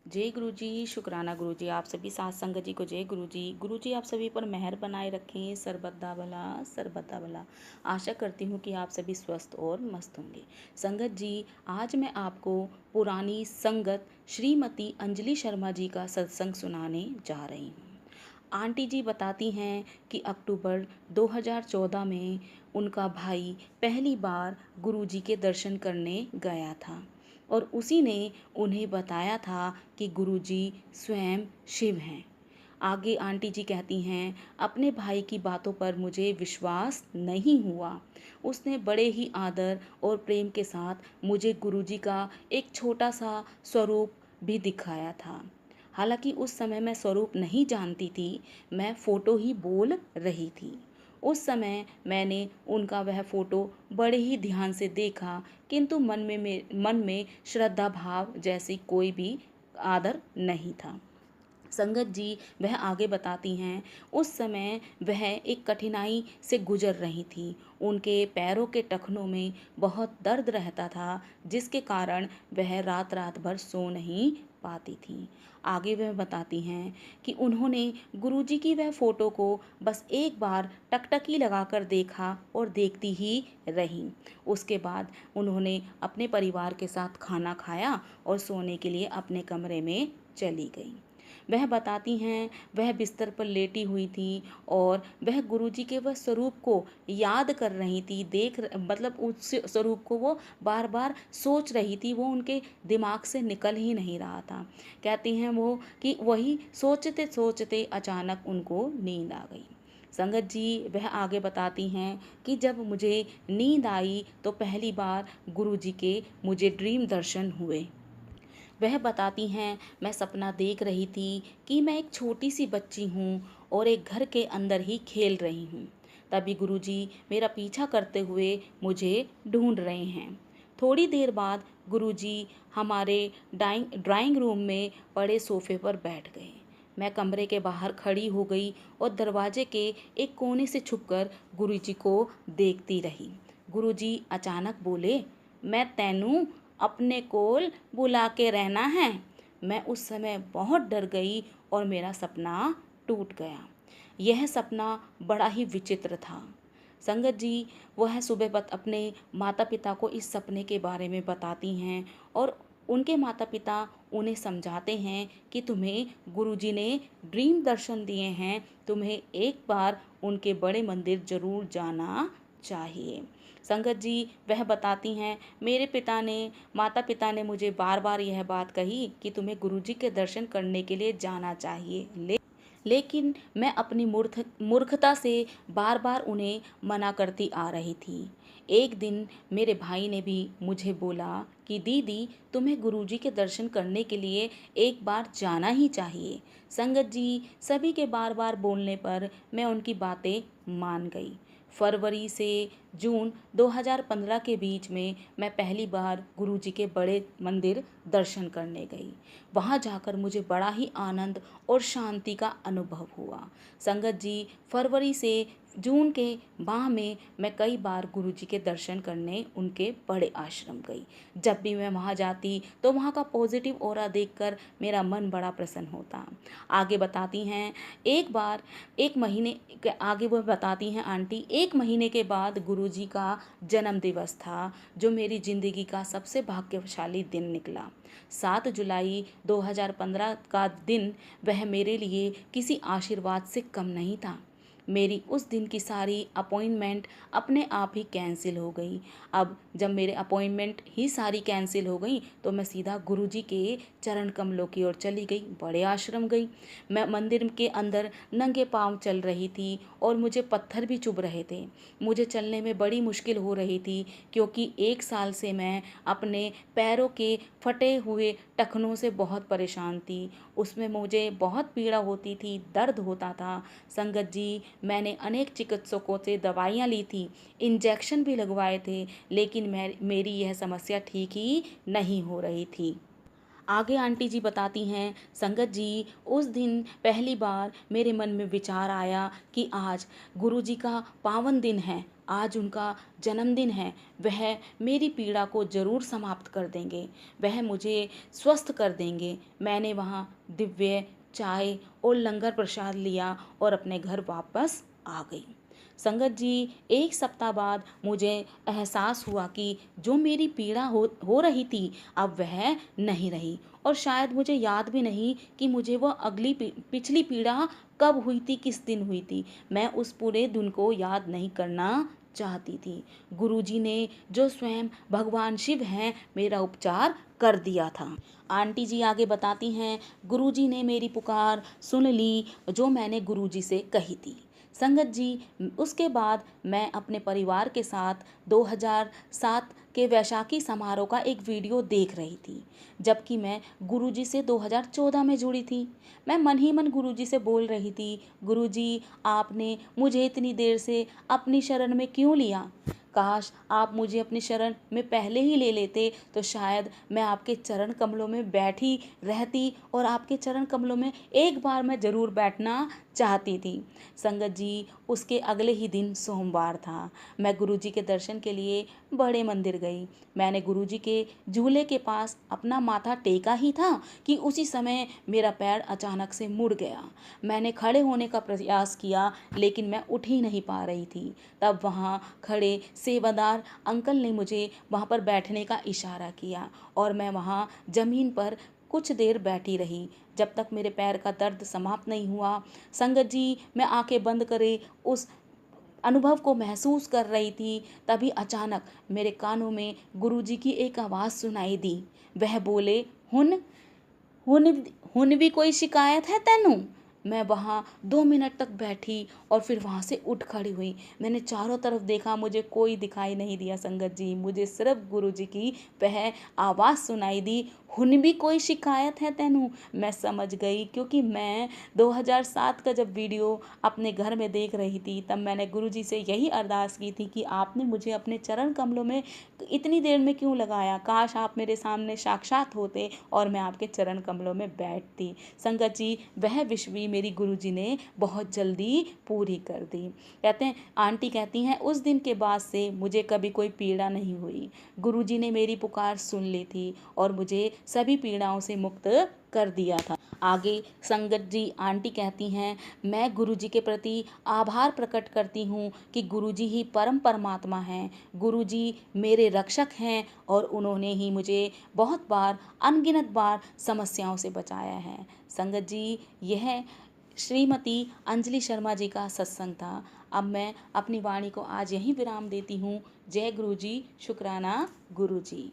जय गुरु जी। शुक्राना गुरु जी। आप सभी साथ संगत जी को जय गुरु जी। गुरु जी आप सभी पर मेहर बनाए रखें, सर्वदा भला सर्वदा भला। आशा करती हूँ कि आप सभी स्वस्थ और मस्त होंगे। संगत जी, आज मैं आपको पुरानी संगत श्रीमती अंजलि शर्मा जी का सत्संग सुनाने जा रही हूँ। आंटी जी बताती हैं कि अक्टूबर 2014 में उनका भाई पहली बार गुरु जी के दर्शन करने गया था और उसी ने उन्हें बताया था कि गुरुजी स्वयं शिव हैं। आगे आंटी जी कहती हैं, अपने भाई की बातों पर मुझे विश्वास नहीं हुआ। उसने बड़े ही आदर और प्रेम के साथ मुझे गुरुजी का एक छोटा सा स्वरूप भी दिखाया था। हालांकि उस समय मैं स्वरूप नहीं जानती थी, मैं फ़ोटो ही बोल रही थी। उस समय मैंने उनका वह फ़ोटो बड़े ही ध्यान से देखा, किंतु मन में श्रद्धा भाव जैसी कोई भी आदर नहीं था। संगत जी वह आगे बताती हैं, उस समय वह एक कठिनाई से गुजर रही थी। उनके पैरों के टखनों में बहुत दर्द रहता था, जिसके कारण वह रात रात भर सो नहीं पाती थी। आगे वह बताती हैं कि उन्होंने गुरुजी की वह फ़ोटो को बस एक बार टकटकी लगाकर देखा और देखती ही रही। उसके बाद उन्होंने अपने परिवार के साथ खाना खाया और सोने के लिए अपने कमरे में चली गई। वह बताती हैं, वह बिस्तर पर लेटी हुई थी और वह गुरुजी के वह स्वरूप को याद कर रही थी, मतलब उस स्वरूप को वो बार बार सोच रही थी, वो उनके दिमाग से निकल ही नहीं रहा था। कहती हैं वो कि वही सोचते सोचते अचानक उनको नींद आ गई। संगत जी वह आगे बताती हैं कि जब मुझे नींद आई तो पहली बार गुरुजी के मुझे ड्रीम दर्शन हुए। वह बताती हैं, मैं सपना देख रही थी कि मैं एक छोटी सी बच्ची हूँ और एक घर के अंदर ही खेल रही हूँ। तभी गुरुजी मेरा पीछा करते हुए मुझे ढूंढ रहे हैं। थोड़ी देर बाद गुरुजी हमारे ड्राइंग रूम में पड़े सोफे पर बैठ गए। मैं कमरे के बाहर खड़ी हो गई और दरवाजे के एक कोने से छुपकर गुरुजी को देखती रही। गुरुजी अचानक बोले, मैं तैनू अपने कोल बुला के रहना है। मैं उस समय बहुत डर गई और मेरा सपना टूट गया। यह सपना बड़ा ही विचित्र था। संगत जी वह सुबह अपने माता पिता को इस सपने के बारे में बताती हैं और उनके माता पिता उन्हें समझाते हैं कि तुम्हें गुरुजी ने ड्रीम दर्शन दिए हैं, तुम्हें एक बार उनके बड़े मंदिर जरूर जाना चाहिए। संगत जी वह बताती हैं, मेरे माता पिता ने मुझे बार बार यह बात कही कि तुम्हें गुरुजी के दर्शन करने के लिए जाना चाहिए, लेकिन मैं अपनी मूर्खता से बार बार उन्हें मना करती आ रही थी। एक दिन मेरे भाई ने भी मुझे बोला कि दीदी तुम्हें गुरुजी के दर्शन करने के लिए एक बार जाना ही चाहिए। संगत जी सभी के बार बार बोलने पर मैं उनकी बातें मान गई। फरवरी से जून 2015 के बीच में मैं पहली बार गुरुजी के बड़े मंदिर दर्शन करने गई। वहाँ जाकर मुझे बड़ा ही आनंद और शांति का अनुभव हुआ। संगत जी फरवरी से जून के माह में मैं कई बार गुरुजी के दर्शन करने उनके बड़े आश्रम गई। जब भी मैं वहाँ जाती तो वहाँ का पॉजिटिव ऑरा देखकर मेरा मन बड़ा प्रसन्न होता। आगे बताती हैं, एक बार एक महीने आगे वह बताती हैं आंटी, एक महीने के बाद गुरुजी का जन्म दिवस था, जो मेरी ज़िंदगी का सबसे भाग्यशाली दिन निकला। 7 जुलाई 2015 का दिन वह मेरे लिए किसी आशीर्वाद से कम नहीं था। मेरी उस दिन की सारी अपॉइंटमेंट अपने आप ही कैंसिल हो गई। अब जब मेरे अपॉइंटमेंट ही सारी कैंसिल हो गई तो मैं सीधा गुरुजी के चरण कमलों की ओर चली गई, बड़े आश्रम गई। मैं मंदिर के अंदर नंगे पांव चल रही थी और मुझे पत्थर भी चुभ रहे थे। मुझे चलने में बड़ी मुश्किल हो रही थी, क्योंकि 1 साल से मैं अपने पैरों के फटे हुए टखनों से बहुत परेशान थी। उसमें मुझे बहुत पीड़ा होती थी, दर्द होता था। संगत जी मैंने अनेक चिकित्सकों से दवाइयाँ ली थी, इंजेक्शन भी लगवाए थे, लेकिन मेरी यह समस्या ठीक ही नहीं हो रही थी। आगे आंटी जी बताती हैं, संगत जी उस दिन पहली बार मेरे मन में विचार आया कि आज गुरुजी का पावन दिन है आज उनका जन्मदिन है, वह मेरी पीड़ा को ज़रूर समाप्त कर देंगे, वह मुझे स्वस्थ कर देंगे। मैंने वहाँ दिव्य चाय और लंगर प्रसाद लिया और अपने घर वापस आ गई। संगत जी, एक सप्ताह बाद मुझे एहसास हुआ कि जो मेरी पीड़ा हो रही थी अब वह नहीं रही, और शायद मुझे याद भी नहीं कि मुझे वह पिछली पीड़ा कब हुई थी, किस दिन हुई थी। मैं उस पूरे दिन को याद नहीं करना चाहती थी। गुरुजी ने, जो स्वयं भगवान शिव हैं, मेरा उपचार कर दिया था। आंटी जी आगे बताती हैं, गुरुजी ने मेरी पुकार सुन ली जो मैंने गुरुजी से कही थी। संगत जी, उसके बाद मैं अपने परिवार के साथ 2007 के वैशाखी समारोह का एक वीडियो देख रही थी, जबकि मैं गुरुजी से 2014 में जुड़ी थी। मैं मन ही मन गुरुजी से बोल रही थी, गुरुजी, आपने मुझे इतनी देर से अपनी शरण में क्यों लिया? काश आप मुझे अपनी शरण में पहले ही ले लेते, तो शायद मैं आपके चरण कमलों में बैठी रहती, और आपके चरण कमलों में एक बार मैं ज़रूर बैठना चाहती थी। संगत जी, उसके अगले ही दिन सोमवार था। मैं गुरुजी के दर्शन के लिए बड़े मंदिर गई। मैंने गुरुजी के झूले के पास अपना माथा टेका ही था कि उसी समय मेरा पैर अचानक से मुड़ गया। मैंने खड़े होने का प्रयास किया, लेकिन मैं उठ ही नहीं पा रही थी। तब वहाँ खड़े सेवादार अंकल ने मुझे वहाँ पर बैठने का इशारा किया, और मैं वहाँ ज़मीन पर कुछ देर बैठी रही, जब तक मेरे पैर का दर्द समाप्त नहीं हुआ। संगत जी, मैं आंखें बंद करे उस अनुभव को महसूस कर रही थी, तभी अचानक मेरे कानों में गुरुजी की एक आवाज़ सुनाई दी। वह बोले, हुन हुन हुन भी कोई शिकायत है तेनू? मैं वहाँ 2 मिनट तक बैठी और फिर वहाँ से उठ खड़ी हुई। मैंने चारों तरफ देखा, मुझे कोई दिखाई नहीं दिया संगत जी, मुझे सिर्फ गुरुजी की वह आवाज़ सुनाई दी, हुन भी कोई शिकायत है तेनू? मैं समझ गई, क्योंकि मैं 2007 का जब वीडियो अपने घर में देख रही थी, तब मैंने गुरुजी से यही अरदास की थी कि आपने मुझे अपने चरण कमलों में इतनी देर में क्यों लगाया? काश आप मेरे सामने साक्षात होते और मैं आपके चरण कमलों में बैठती। संगत जी, वह विश भी मेरी गुरुजी ने बहुत जल्दी पूरी कर दी। कहते हैं, आंटी कहती हैं, उस दिन के बाद से मुझे कभी कोई पीड़ा नहीं हुई। गुरुजी ने मेरी पुकार सुन ली थी और मुझे सभी पीड़ाओं से मुक्त कर दिया था। आगे संगत जी, आंटी कहती हैं, मैं गुरुजी के प्रति आभार प्रकट करती हूँ कि गुरुजी ही परम परमात्मा हैं। गुरुजी मेरे रक्षक हैं और उन्होंने ही मुझे बहुत बार, अनगिनत बार समस्याओं से बचाया है। संगत जी, यह श्रीमती अंजलि शर्मा जी का सत्संग था। अब मैं अपनी वाणी को आज यहीं विराम देती हूँ। जय गुरुजी, शुक्राना गुरुजी।